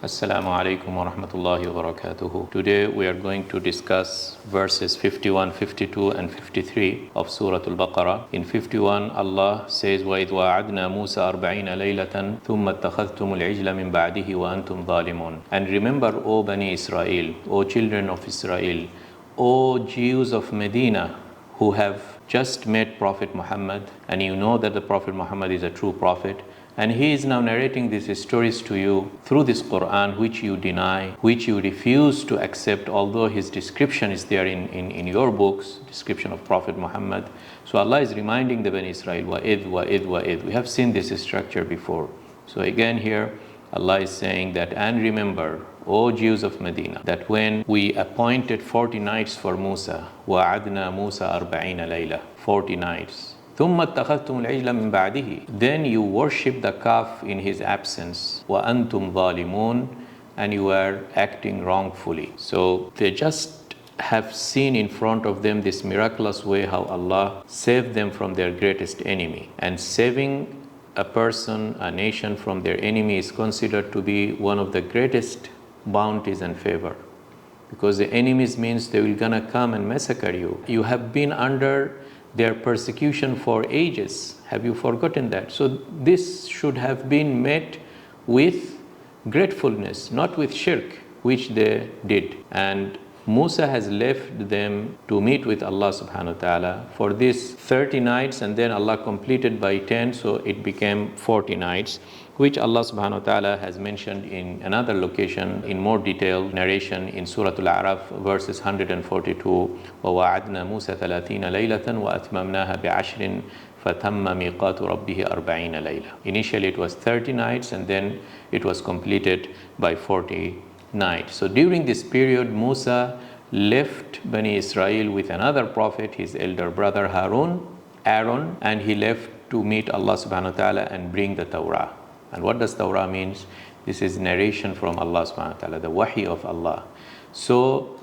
Assalamu alaikum wa rahmatullahi wa barakatuhu. Today we are going to discuss verses 51, 52 and 53 of Surah Al Baqarah. In 51 Allah says وَإِذْ وَعَدْنَا مُوسَى 40 لَيْلَةً ثُمَّ اتَّخَذْتُمُ الْعِجْلَ مِنْ بَعْدِهِ وَأَنْتُمْ ظَالِمُونَ. And remember, O Bani Israel, O children of Israel, O Jews of Medina who have just met Prophet Muhammad, and you know that the Prophet Muhammad is a true prophet, and he is now narrating these stories to you through this Quran, which you deny, which you refuse to accept, although his description is there in your books, description of Prophet Muhammad. So Allah is reminding the Bani Israel, وَإِذْ وَإِذْ وَإِذْ. We have seen this structure before. So again here, Allah is saying that, and remember, O Jews of Medina, that when we appointed 40 nights for Musa, وَعَدْنَا مُوسَى 40 لَيْلَةً, 40 nights. ثُمَّ اتَّخَذْتُمُ الْعِجْلَ مِنْ بَعْدِهِ. Then you worship the calf in his absence. وَأَنْتُمْ ظَالِمُونَ. And you are acting wrongfully. So they just have seen in front of them this miraculous way how Allah saved them from their greatest enemy. And saving a person, a nation from their enemy is considered to be one of the greatest bounties and favor. Because the enemies means they will gonna come and massacre you. You have been under their persecution for ages. Have you forgotten that? So this should have been met with gratefulness, not with shirk, which they did. And Musa has left them to meet with Allah subhanahu wa ta'ala for these 30 nights, and then Allah completed by 10, so it became 40 nights, which Allah subhanahu wa ta'ala has mentioned in another location in more detailed narration in Surah Al-A'raf verses 142. وَوَعَدْنَا مُوسَى 30 لَيْلَةً وَأَتْمَمْنَاهَا بِعَشْرٍ فَتَمَّ مِيقَاتُ رَبِّهِ 40 لَيْلَةً. Initially it was 30 nights, and then it was completed by 40 nights. So during this period, Musa left Bani Israel with another prophet, his elder brother Aaron, and he left to meet Allah subhanahu wa ta'ala and bring the Torah. And what does Torah means? This is narration from Allah subhanahu wa ta'ala, the wahi of Allah. So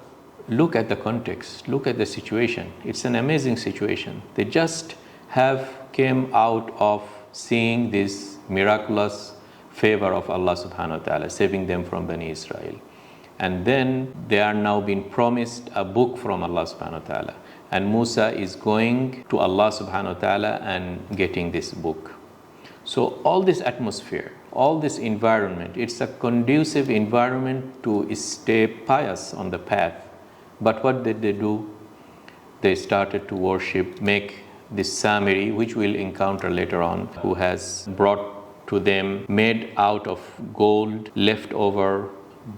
look at the context, look at the situation. It's an amazing situation. They just have came out of seeing this miraculous favor of Allah subhanahu wa ta'ala, saving them from Bani Israel. And then they are now being promised a book from Allah subhanahu wa ta'ala. And Musa is going to Allah subhanahu wa ta'ala and getting this book. So all this atmosphere, all this environment, it's a conducive environment to stay pious on the path. But what did they do? They started to worship, make this Samiri, which we'll encounter later on, who has brought to them, made out of gold, left over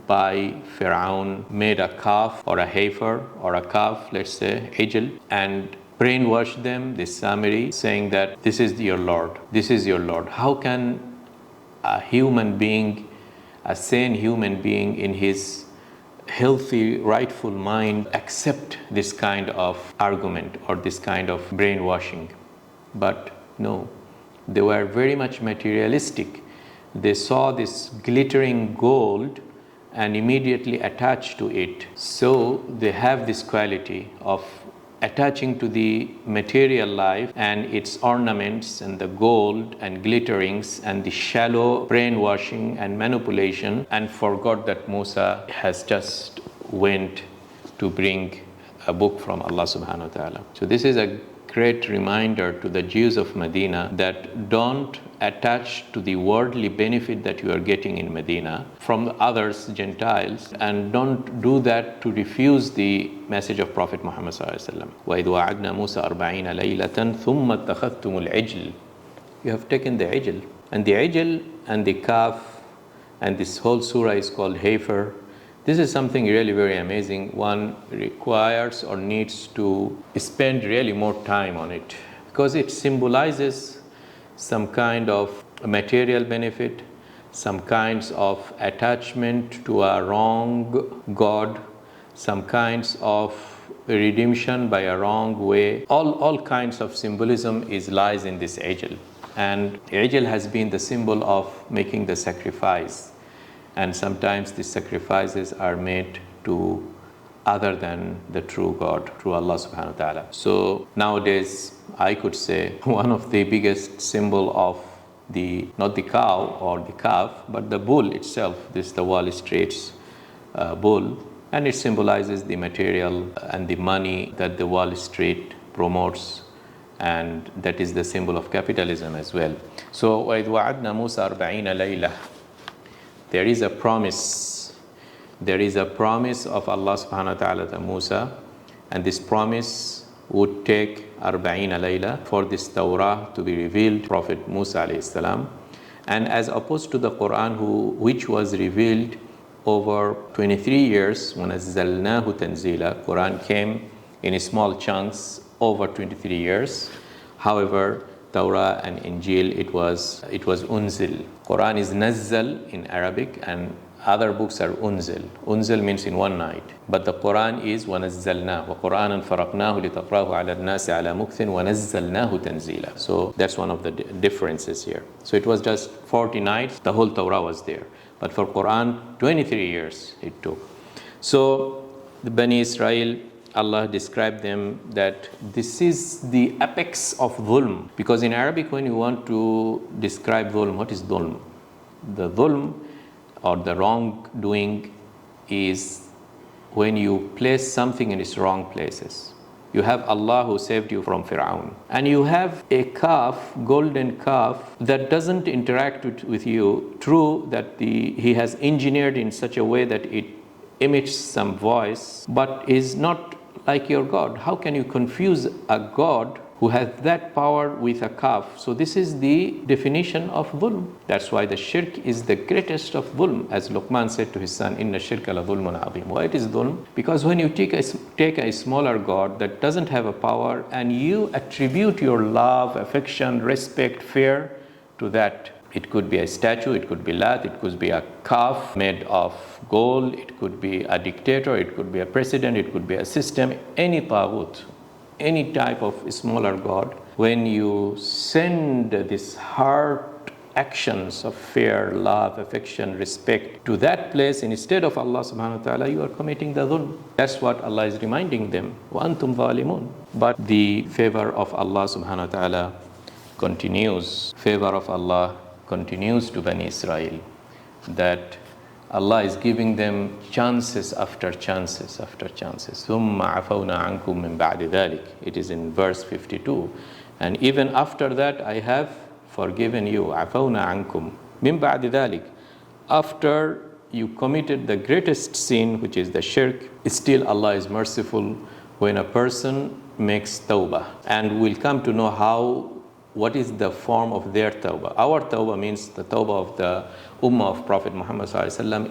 by Pharaoh, made a calf or a heifer or a calf, let's say, ijl, and brainwashed them, this Samiri, saying that this is your Lord, this is your Lord. How can a human being, a sane human being in his healthy, rightful mind accept this kind of argument or this kind of brainwashing? But no, they were very much materialistic. They saw this glittering gold and immediately attached to it. So they have this quality of attaching to the material life and its ornaments and the gold and glitterings and the shallow brainwashing and manipulation, and forgot that Musa has just went to bring a book from Allah subhanahu wa ta'ala. So this is a great reminder to the Jews of Medina that don't attach to the worldly benefit that you are getting in Medina from others, Gentiles, and don't do that to refuse the message of Prophet Muhammad sallallahu alaihi wasallam. وَإِذْ وَعَدْنَا مُوسَى 40 لَيْلَةً ثُمَّ اتَّخَذْتُمُ الْعِجْلَ. You have taken the ijl, and the ijl and the calf, and this whole surah is called heifer. This is something really very amazing. One requires or needs to spend really more time on it, because it symbolizes some kind of material benefit, some kinds of attachment to a wrong God, some kinds of redemption by a wrong way. All kinds of symbolism lies in this ijl. And ijl has been the symbol of making the sacrifice. And sometimes these sacrifices are made to other than the true God, true Allah subhanahu wa ta'ala. So nowadays, I could say one of the biggest symbol of not the cow or the calf, but the bull itself. This is the Wall Street's bull, and it symbolizes the material and the money that the Wall Street promotes, and that is the symbol of capitalism as well. So وَإِذْ وَعَدْنَا مُوسَى 40 لَيْلَةً, there is a promise. There is a promise of Allah subhanahu wa ta'ala to Musa, and this promise would take 40 layla for this Torah to be revealed to Prophet Musa alayhi salam. And as opposed to the Quran, which was revealed over 23 years, وَنَزَّلْنَاهُ تَنزِيلًا, Quran came in small chunks over 23 years. However, Torah and Injil, it was unzil. Quran is nazzal in Arabic, and other books are unzil. Unzil means in one night. But the Quran is وَنَزَّلْنَاهُ وَقُرْآنًا فَرَقْنَاهُ لِتَقْرَأَهُ عَلَى النَّاسِ عَلَى مُكْثٍ وَنَزَّلْنَاهُ تَنزِيلًا. So that's one of the differences here. So it was just 40 nights, the whole Torah was there. But for Quran, 23 years it took. So the Bani Israel, Allah described them that this is the apex of dhulm. Because in Arabic, when you want to describe dhulm, what is dhulm? The dhulm or the wrongdoing is when you place something in its wrong places. You have Allah who saved you from Fir'aun, and you have a calf, golden calf, that doesn't interact with you. True that he has engineered in such a way that it emits some voice, but is not like your God. How can you confuse a God who has that power with a calf? So this is the definition of dhulm. That's why the shirk is the greatest of dhulm, as Luqman said to his son, Inna shirka la dhulmun azim. Why it is dhulm? Because when you take a smaller God that doesn't have a power, and you attribute your love, affection, respect, fear to that. It could be a statue, it could be Lat, it could be a calf made of gold, it could be a dictator, it could be a president, it could be a system, any taghut, any type of smaller god. When you send this heart actions of fear, love, affection, respect to that place instead of Allah subhanahu wa ta'ala, you are committing the dhulm. That's what Allah is reminding them. وَأَنْتُمْ ظَالِمُونَ. But the favor of Allah subhanahu wa ta'ala continues. Favor of Allah continues to Bani Israel, that Allah is giving them chances after chances after chances. ثُمَّ عَفَوْنَا عَنْكُمْ مِنْ بَعْدِ ذَلِكَ. It is in verse 52. And even after that, I have forgiven you. عَفَوْنَا عَنْكُمْ مِنْ بَعْدِ ذَلِكَ. After you committed the greatest sin, which is the shirk, still Allah is merciful when a person makes tawbah. And we'll come to know what is the form of their tawbah. Our tawbah means the tawbah of the ummah of Prophet Muhammad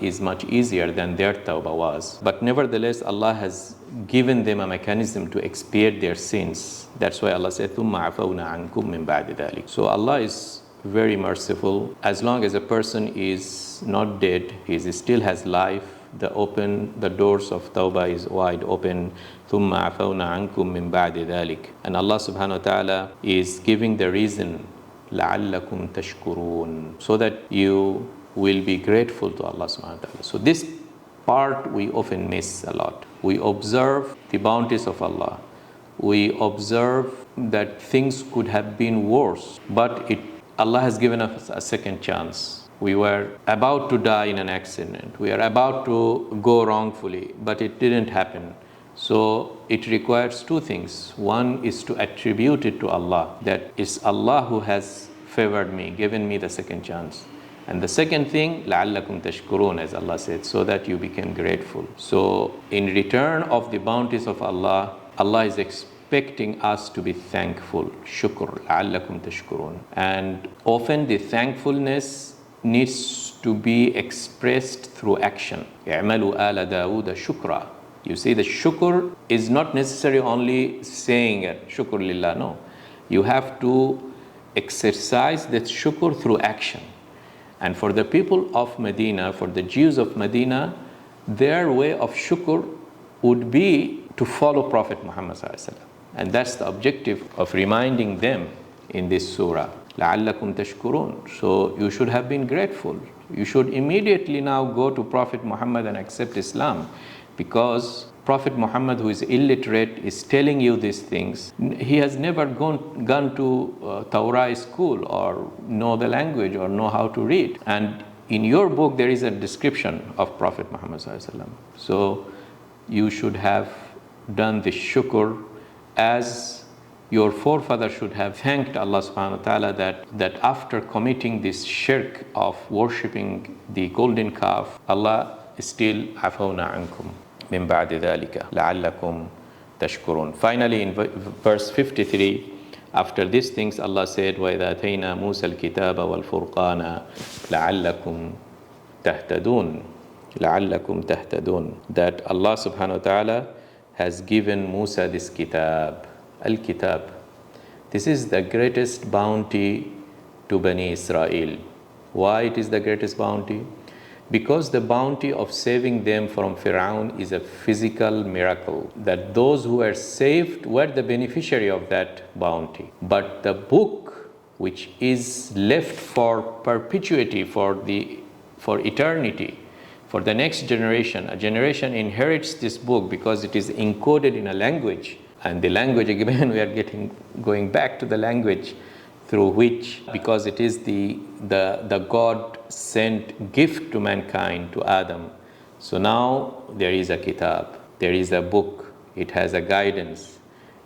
is much easier than their tawbah was. But nevertheless, Allah has given them a mechanism to expiate their sins. That's why Allah said, ثُمَّ عَفَوْنَا عَنْكُمْ مِنْ بَعْدِ ذَلِكَ. So Allah is very merciful. As long as a person is not dead, he still has life, the doors of tawbah is wide open. ثُمَّ عَفَوْنَا عَنْكُمْ مِنْ بَعْدِ ذَلِكَ. And Allah subhanahu wa ta'ala is giving the reason, لَعَلَّكُمْ تَشْكُرُونَ, so that you will be grateful to Allah subhanahu wa ta'ala. So this part we often miss a lot. We observe the bounties of Allah. We observe that things could have been worse, but Allah has given us a second chance. We were about to die in an accident. We are about to go wrongfully, but it didn't happen. So it requires two things. One is to attribute it to Allah, that it's Allah who has favored me, given me the second chance. And the second thing, لَعَلَّكُمْ تَشْكُرُونَ, as Allah said, so that you become grateful. So in return of the bounties of Allah, Allah is expecting us to be thankful. Shukr, لَعَلَّكُمْ تَشْكُرُونَ. And often the thankfulness needs to be expressed through action. اعملوا آل داود شكرا. You see, the shukr is not necessarily only saying it, shukr lillah, no. You have to exercise that shukr through action. And for the people of Medina, for the Jews of Medina, their way of shukr would be to follow Prophet Muhammad ﷺ. And that's the objective of reminding them in this surah. لَعَلَّكُمْ تَشْكُرُونَ. So you should have been grateful. You should immediately now go to Prophet Muhammad and accept Islam, because Prophet Muhammad, who is illiterate, is telling you these things. He has never gone to Torah school or know the language or know how to read. And in your book, there is a description of Prophet Muhammad sallallahu alaihi wasallam. So you should have done the shukr as your forefather should have thanked Allah subhanahu wa ta'ala that after committing this shirk of worshipping the golden calf, Allah is still afawna ankum min ba'di dhalika la'allakum tashkurun. Finally, in verse 53, after these things, Allah said, وَإِذَا أَتَيْنَا مُوسَى الْكِتَابَ وَالْفُرْقَانَ لَعَلَّكُمْ تَهْتَدُونَ لَعَلَّكُمْ تَهْتَدُونَ. That Allah subhanahu wa ta'ala has given Musa this kitab, al-kitab. This is the greatest bounty to Bani Israel. Why it is the greatest bounty? Because the bounty of saving them from Fir'aun is a physical miracle, that those who were saved were the beneficiary of that bounty. But the book which is left for perpetuity, for eternity, for the next generation, a generation inherits this book because it is encoded in a language. And the language, again, we are going back to the language through which, because it is the God sent gift to mankind, to Adam. So now there is a kitab, there is a book, it has a guidance.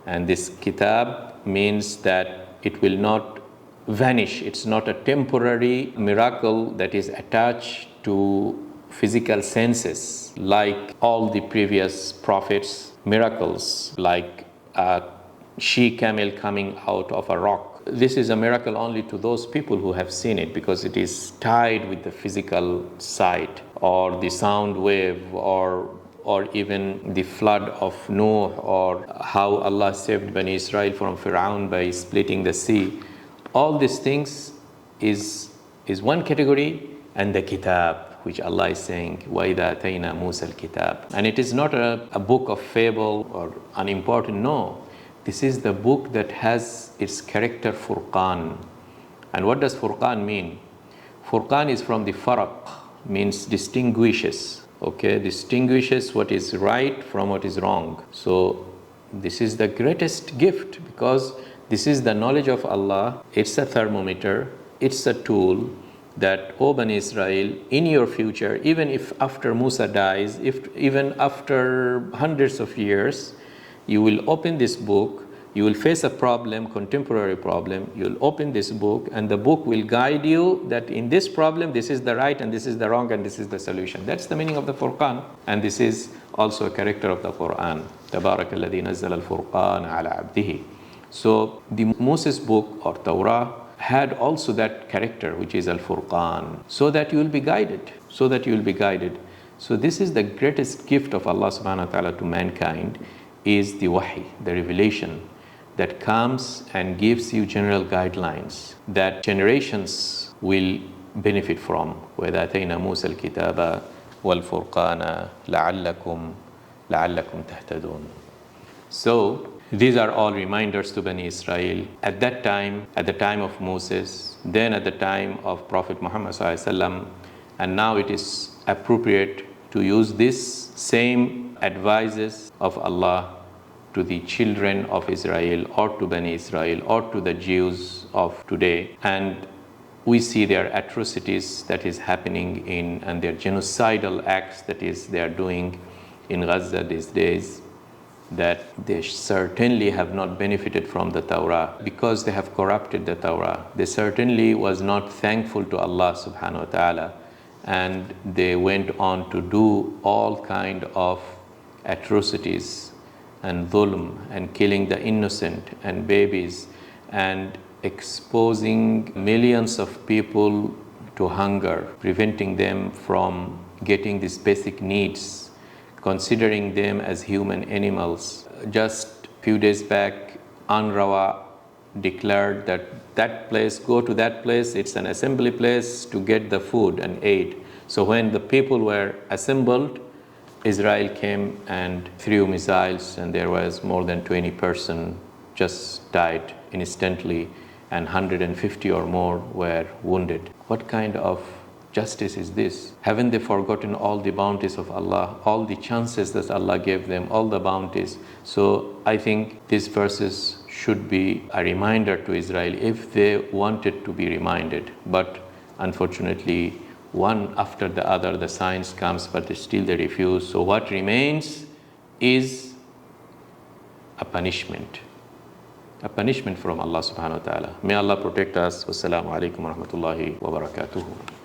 And this kitab means that it will not vanish. It's not a temporary miracle that is attached to physical senses, like all the previous prophets' miracles, like a she-camel coming out of a rock. This is a miracle only to those people who have seen it, because it is tied with the physical sight, or the sound wave, or even the flood of Noah, or how Allah saved Bani Israel from Fir'aun by splitting the sea. All these things is one category, and the kitab, which Allah is saying, وَإِذَا أَتَيْنَا مُوسَى الْكِتَابِ. And it is not a book of fable or unimportant, no. This is the book that has its character Furqan. And what does Furqan mean? Furqan is from the faraq, means distinguishes. Okay, distinguishes what is right from what is wrong. So this is the greatest gift, because this is the knowledge of Allah. It's a thermometer, it's a tool that, O Bani Israel, in your future, even if after Musa dies, even after hundreds of years, you will open this book, you will face a problem, contemporary problem, you will open this book, and the book will guide you that in this problem, this is the right and this is the wrong and this is the solution. That's the meaning of the Furqan. And this is also a character of the Quran. تَبَارَكَ الَّذِي نَزَّلَ الْفُرْقَانَ عَلَى عَبْدِهِ. So the Moses book or Torah had also that character, which is Al-Furqan, so that you will be guided, so this is the greatest gift of Allah subhanahu wa ta'ala to mankind, is the wahi, the revelation that comes and gives you general guidelines that generations will benefit from. وَإِذَا أَتَيْنَا مُوسَى الْكِتَابَ وَالْفُرْقَانَ لَعَلَّكُمْ تَهْتَدُونَ. So these are all reminders to Bani Israel at that time, at the time of Moses, then at the time of Prophet Muhammad sallallahu alaihi wasallam, and now it is appropriate to use this same advices of Allah to the children of Israel, or to Bani Israel, or to the Jews of today. And we see their atrocities that is happening and their genocidal acts that is they are doing in Gaza these days, that they certainly have not benefited from the Torah because they have corrupted the Torah. They certainly was not thankful to Allah subhanahu wa ta'ala, and they went on to do all kind of atrocities and dhulm and killing the innocent and babies and exposing millions of people to hunger, preventing them from getting these basic needs, considering them as human animals. Just a few days back, UNRWA declared that place, go to that place, it's an assembly place to get the food and aid. So when the people were assembled, Israel came and threw missiles, and there was more than 20 persons just died instantly, and 150 or more were wounded. What kind of justice is this? Haven't they forgotten all the bounties of Allah, all the chances that Allah gave them, all the bounties? So I think these verses should be a reminder to Israel if they wanted to be reminded. But unfortunately, one after the other, the signs comes, but still they refuse. So what remains is a punishment from Allah subhanahu wa ta'ala. May Allah protect us. Wassalamu alaikum wa rahmatullahi wa barakatuhu.